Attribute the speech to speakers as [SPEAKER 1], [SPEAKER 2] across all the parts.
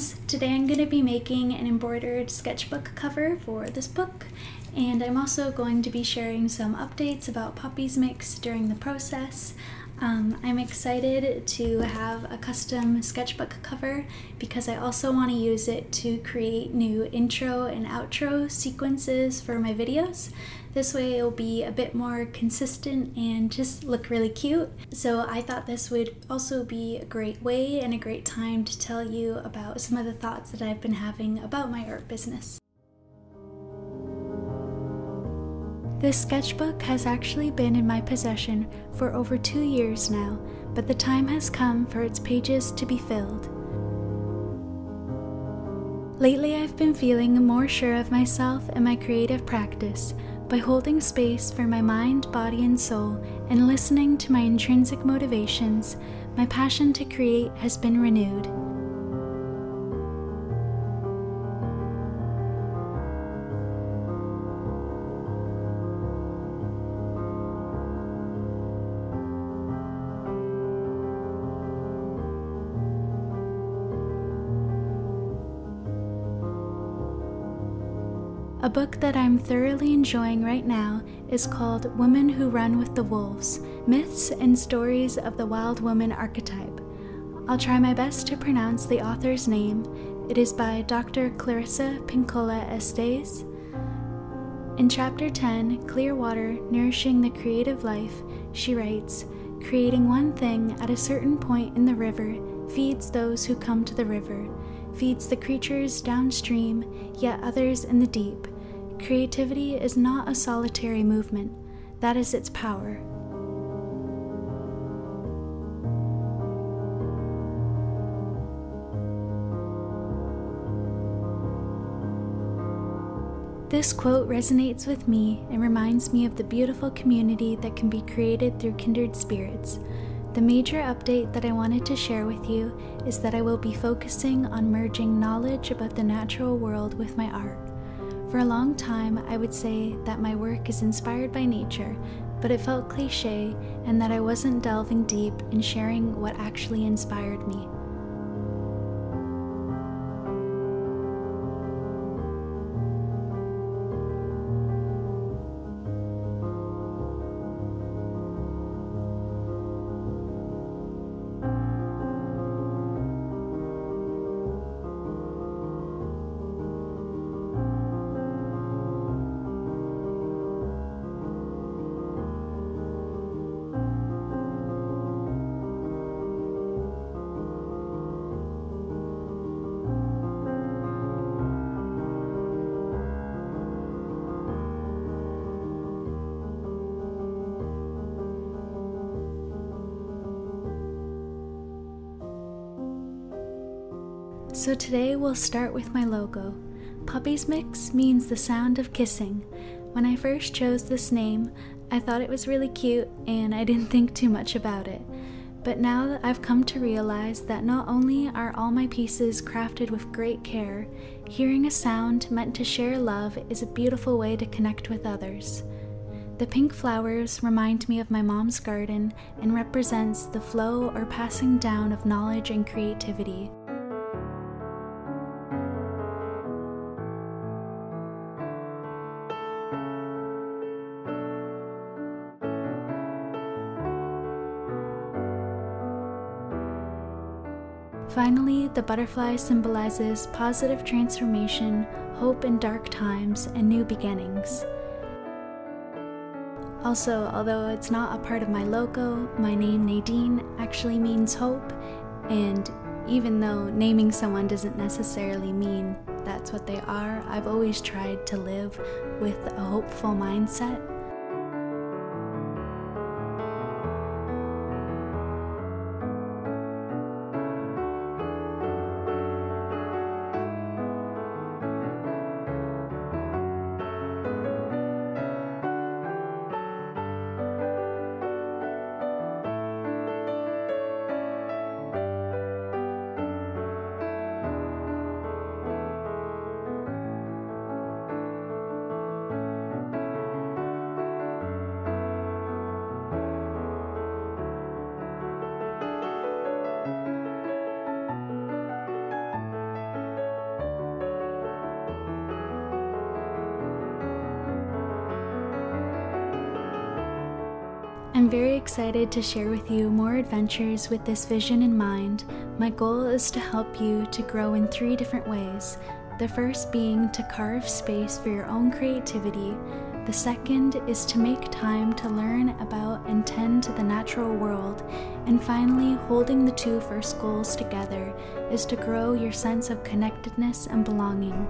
[SPEAKER 1] friends, today I'm going to be making an embroidered sketchbook cover for this book, and I'm also going to be sharing some updates about Poppysmicks during the process. I'm excited to have a custom sketchbook cover because I also want to use it to create new intro and outro sequences for my videos. This way it'll be a bit more consistent and just look really cute. So I thought this would also be a great way and a great time to tell you about some of the thoughts that I've been having about my art business. This sketchbook has actually been in my possession for over 2 years now, but the time has come for its pages to be filled. Lately I've been feeling more sure of myself and my creative practice by holding space for my mind, body, and soul and listening to my intrinsic motivations. My passion to create has been renewed. A book that I'm thoroughly enjoying right now is called Women Who Run with the Wolves: Myths and Stories of the Wild Woman Archetype. I'll try my best to pronounce the author's name. It is by Dr. Clarissa Pinkola Estes. In Chapter 10, Clear Water, Nourishing the Creative Life, she writes, "Creating one thing at a certain point in the river feeds those who come to the river, feeds the creatures downstream, yet others in the deep. Creativity is not a solitary movement. That is its power." This quote resonates with me and reminds me of the beautiful community that can be created through kindred spirits. The major update that I wanted to share with you is that I will be focusing on merging knowledge about the natural world with my art. For a long time, I would say that my work is inspired by nature, but it felt cliché and that I wasn't delving deep in sharing what actually inspired me. So today we'll start with my logo. Poppysmicks means the sound of kissing. When I first chose this name, I thought it was really cute and I didn't think too much about it. But now I've come to realize that not only are all my pieces crafted with great care, hearing a sound meant to share love is a beautiful way to connect with others. The pink flowers remind me of my mom's garden and represents the flow or passing down of knowledge and creativity. Finally, the butterfly symbolizes positive transformation, hope in dark times, and new beginnings. Also, although it's not a part of my logo, my name Nadine actually means hope, and even though naming someone doesn't necessarily mean that's what they are, I've always tried to live with a hopeful mindset. I'm very excited to share with you more adventures with this vision in mind. My goal is to help you to grow in 3 different ways. The first being to carve space for your own creativity. The second is to make time to learn about and tend to the natural world. And finally, holding the 2 first goals together is to grow your sense of connectedness and belonging.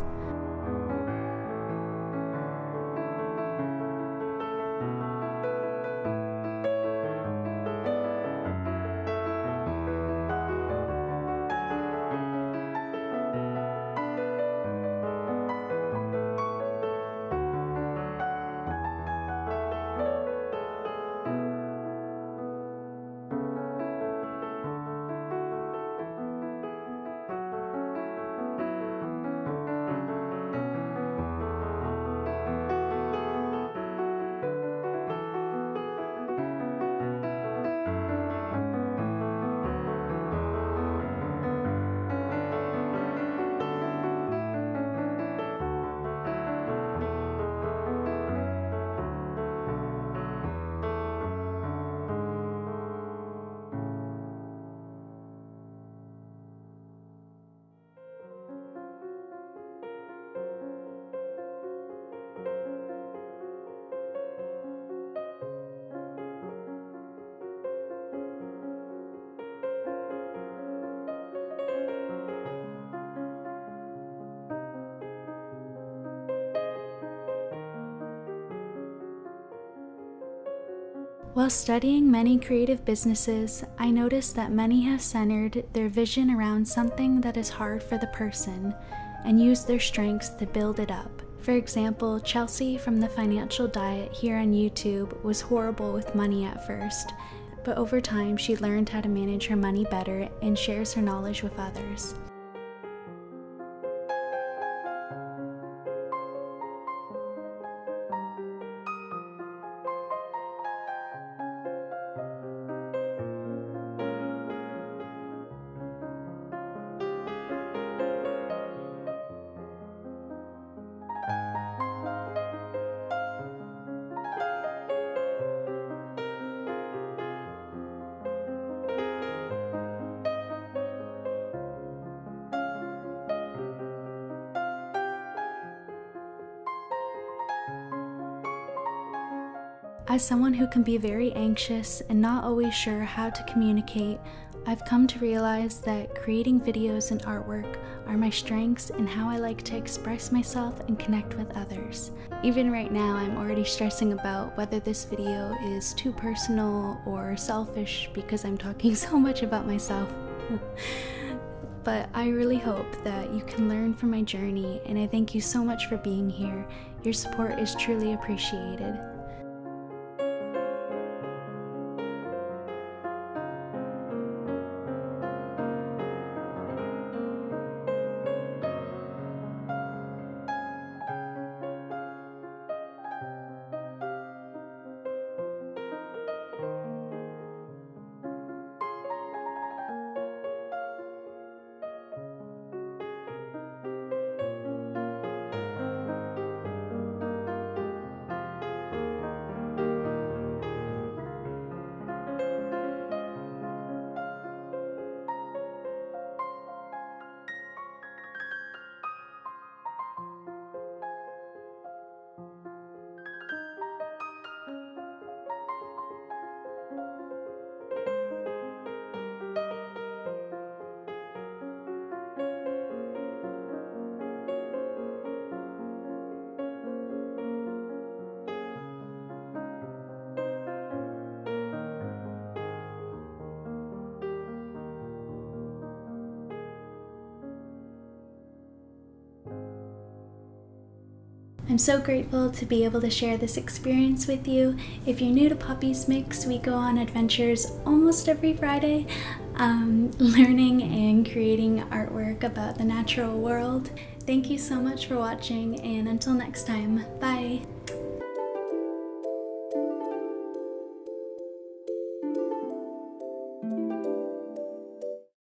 [SPEAKER 1] While studying many creative businesses, I noticed that many have centered their vision around something that is hard for the person and used their strengths to build it up. For example, Chelsea from the Financial Diet here on YouTube was horrible with money at first, but over time she learned how to manage her money better and shares her knowledge with others. As someone who can be very anxious and not always sure how to communicate, I've come to realize that creating videos and artwork are my strengths and how I like to express myself and connect with others. Even right now, I'm already stressing about whether this video is too personal or selfish because I'm talking so much about myself. But I really hope that you can learn from my journey, and I thank you so much for being here. Your support is truly appreciated. I'm so grateful to be able to share this experience with you. If you're new to Poppysmicks, we go on adventures almost every Friday, learning and creating artwork about the natural world. Thank you so much for watching, and until next time, bye!